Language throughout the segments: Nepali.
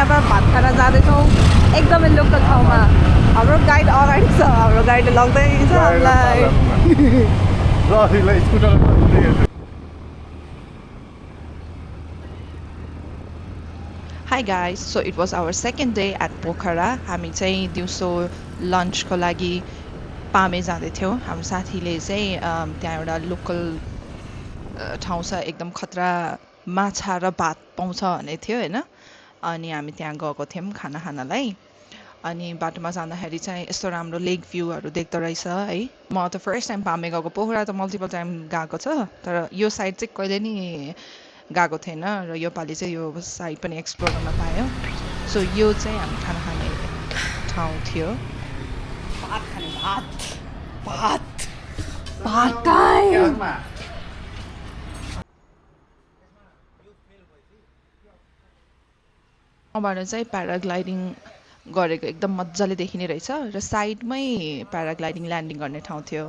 यहाँबाट भात खान जाँदैछौँ एकदमै लोकल ठाउँमा हाम्रो गाइड अगाडि छ हाम्रो गाइडले लग्दैछ हामीलाई Hi guys, so it was our second day at Pokhara. हामी चाहिँ दिउँसो लन्चको लागि पामे जाँदै थियौँ हाम्रो साथीले चाहिँ त्यहाँ एउटा लोकल ठाउँ छ एकदम खतरा माछा र भात पाउँछ भन्ने थियो होइन अनि हामी त्यहाँ गएको थियौँ खाना खानलाई अनि बाटोमा जाँदाखेरि चाहिँ यस्तो राम्रो लेक भ्यूहरू देख्दो रहेछ है म त फर्स्ट टाइम पामे गएको पोखरा त मल्टिपल टाइम गएको छ तर यो साइड चाहिँ कहिले नि गएको थिएन र योपालि चाहिँ यो साइड पनि एक्सप्लोर गर्न पायो सो यो चाहिँ हामी खाना खाने ठाउँ थियो भात खाने भात बाट चाहिँ प्याराग्लाइडिङ गरेको एकदम मजाले देखिने रहेछ र साइडमै प्याराग्लाइडिङ ल्यान्डिङ गर्ने ठाउँ थियो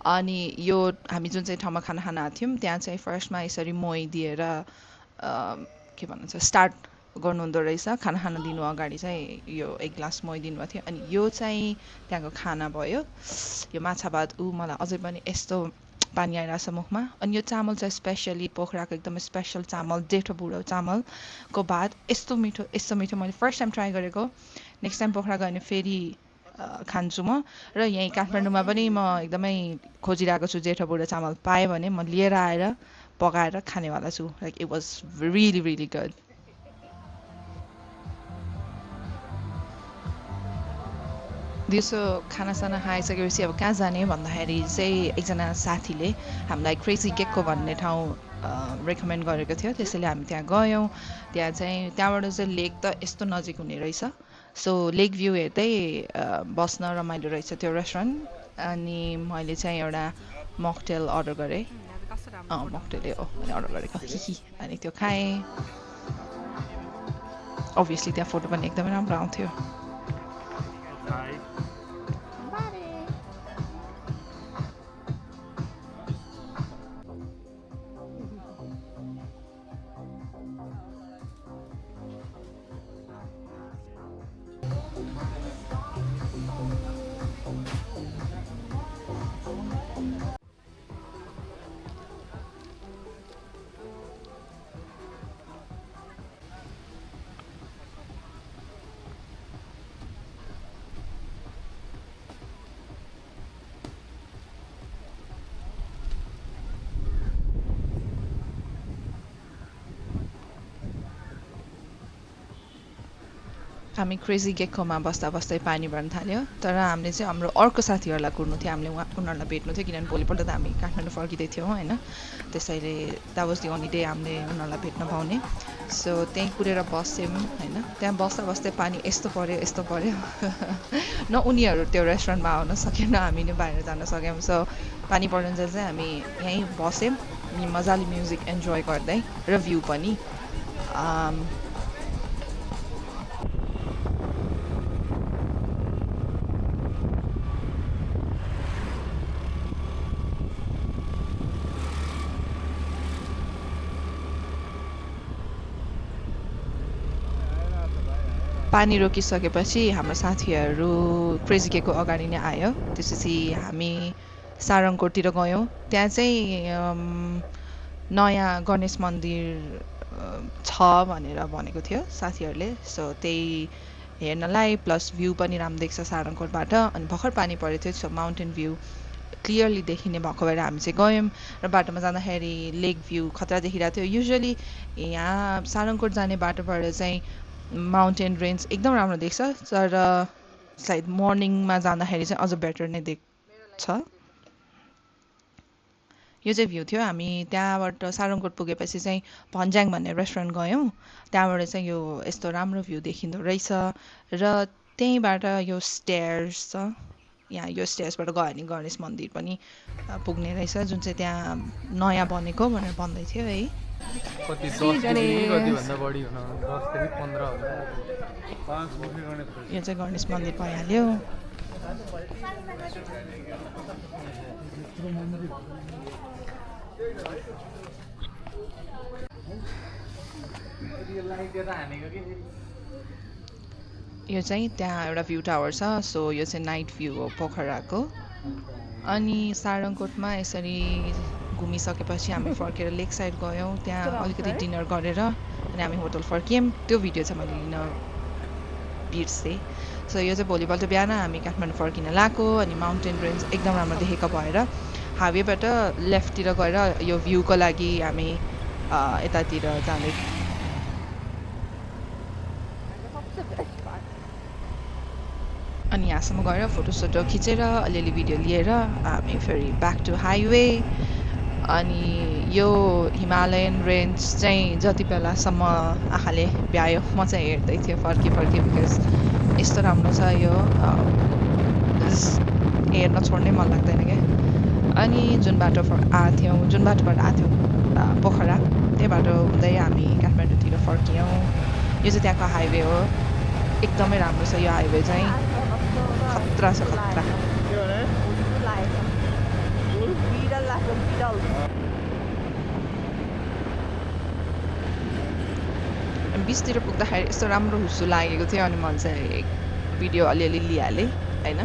अनि यो हामी जुन चाहिँ ठाउँमा खाना खान आएको थियौँ त्यहाँ चाहिँ फर्स्टमा यसरी मोही दिएर के भन्छ स्टार्ट गर्नुहुँदो रहेछ खाना खान दिनु अगाडि चाहिँ यो एक ग्लास मोही दिनुभएको थियो अनि यो चाहिँ त्यहाँको खाना भयो यो माछा भात मलाई अझै पनि यस्तो पानी आइरहेछ मुखमा अनि यो चामल चाहिँ स्पेसली पोखराको एकदमै स्पेसल चामल जेठो बुढो चामलको भात यस्तो मिठो मैले फर्स्ट टाइम ट्राई गरेको नेक्स्ट टाइम पोखरा गयो भने फेरि खान्छु म र यहीँ काठमाडौँमा पनि म एकदमै खोजिरहेको छु जेठो बुढो चामल पाएँ भने म लिएर आएर पकाएर खानेवाला छु like it was really really good दिउँसो खानासाना खाइसकेपछि अब कहाँ जाने भन्दाखेरि चाहिँ एकजना साथीले हामीलाई क्रेजी गेक्को भन्ने ठाउँ रेकमेन्ड गरेको थियो त्यसैले हामी त्यहाँ गयौँ त्यहाँबाट चाहिँ लेक त यस्तो नजिक हुने रहेछ सो लेक भ्यू हेर्दै बस्न रमाइलो रहेछ त्यो रेस्टुरेन्ट अनि मैले चाहिँ एउटा मकटेल अर्डर गरेँ मकटेलै हो मैले अर्डर गरेको अनि त्यो खाएँ अभियसली त्यहाँ फोटो पनि एकदमै राम्रो आउँथ्यो हामी क्रेजी गेक्कोमा बस्दा बस्दै पानी भर्न थाल्यो तर हामीले चाहिँ हाम्रो अर्को साथीहरूलाई कुर्नु थियो हामीले उनीहरूलाई भेट्नु थियो किनभने भोलिपल्ट त हामी काठमाडौँ फर्किँदै थियौँ होइन त्यसैले that was the only day हामीले उनीहरूलाई भेट्न पाउने सो त्यहीँ कुरेर बस्यौँ होइन त्यहाँ बस्दा बस्दै पानी यस्तो पऱ्यो न उनीहरू त्यो रेस्टुरेन्टमा आउन सकेन हामी नै बाहिर जान सक्यौँ सो पानी पर्नुन्जेल चाहिँ हामी यहीँ बस्यौँ अनि मजाले म्युजिक इन्जोय गर्दै र भ्यू पनि पानी रोकिसकेपछि हाम्रो साथीहरू क्रेजी गेकको अगाडि नै आयो त्यसपछि हामी सारङकोटतिर गयौँ त्यहाँ चाहिँ नयाँ गणेश मन्दिर छ भनेर भनेको थियो साथीहरूले सो त्यही हेर्नलाई प्लस भ्यू पनि राम्रो देख्छ सारङकोटबाट अनि भर्खर पानी परेको थियो सो माउन्टेन भ्यू क्लियरली देखिने भएको भएर हामी चाहिँ गयौँ र बाटोमा जाँदाखेरि लेक भ्यू खतरा देखिरहेको थियो युजुअली यहाँ सारङकोट जाने बाटोबाट चाहिँ माउन्टेन रेन्ज एकदम राम्रो देख्छ तर सायद मर्निङमा जाँदाखेरि चाहिँ अझ बेटर नै देख्छ यो चाहिँ भ्यू थियो हामी त्यहाँबाट सारङकोट पुगेपछि चाहिँ भन्ज्याङ भन्ने रेस्टुरेन्ट गयौँ त्यहाँबाट चाहिँ यो यस्तो राम्रो भ्यू देखिँदो रहेछ र त्यहीँबाट यो स्टेयर्स छ यहाँ यो स्टेयर्सबाट गयो भने गणेश मन्दिर पनि पुग्ने रहेछ जुन चाहिँ त्यहाँ नयाँ बनेको भनेर भन्दै थियो है कति 10 देखि कति भन्दा बढी हुन 10 देखि 15 होला 5 मुखे गणेश यो चाहिँ गणेश मन्दिर भइहाल्यो यो लाइट त हानेको के यो चाहिँ त्यहाँ एउटा भ्यू टावर छ, सो यो चाहिँ नाइट भ्यू हो पोखराको। अनि सारङकोटमा यसरी घुमिसकेपछि हामी फर्केर लेक साइड गयौँ, त्यहाँ अलिकति डिनर गरेर अनि हामी होटल फर्कियौँ। त्यो भिडियो चाहिँ मैले लिन बिर्सेँ। सो यो चाहिँ भोलिपल्ट बिहान हामी काठमाडौँ फर्किन लागेको, अनि माउन्टेन रेन्ज एकदम राम्रो देखेको भएर हाइवेबाट लेफ्टतिर गएर यो भ्यूको लागि हामी यतातिर जाँदै अनि यहाँसम्म गएर फोटोसोटो खिचेर अलिअलि भिडियो लिएर हामी फेरि ब्याक टु हाइवे। अनि यो हिमालयन रेन्ज चाहिँ जति बेलासम्म आँखाले भ्यायो म चाहिँ हेर्दै थिएँ फर्की बिकज यस्तो राम्रो छ यो, हेर्न छोड्नै मन लाग्दैन क्या। अनि जुन बाटो आएको थियौँ पोखरा, त्यही बाटो हुँदै हामी काठमाडौँतिर फर्कियौँ। यो चाहिँ त्यहाँको हाइवे हो, एकदमै राम्रो छ यो हाइवे चाहिँ, खतरा छ खतरा। बिचतिर पुग्दाखेरि यस्तो राम्रो हुस्सु लागेको थियो, अनि मैले चाहिँ भिडियो अलिअलि लिइहालेँ होइन।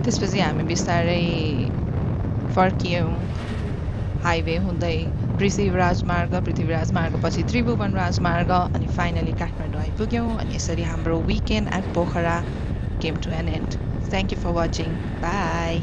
त्यसपछि हामी बिस्तारै फर्कियौँ हाइवे हुँदै पृथ्वीराज मार्ग पछि त्रिभुवन राजमार्ग, अनि फाइनली काठमाडौँ आइपुग्यौँ। अनि यसरी हाम्रो weekend at Pokhara came to an end. Thank you for watching, by.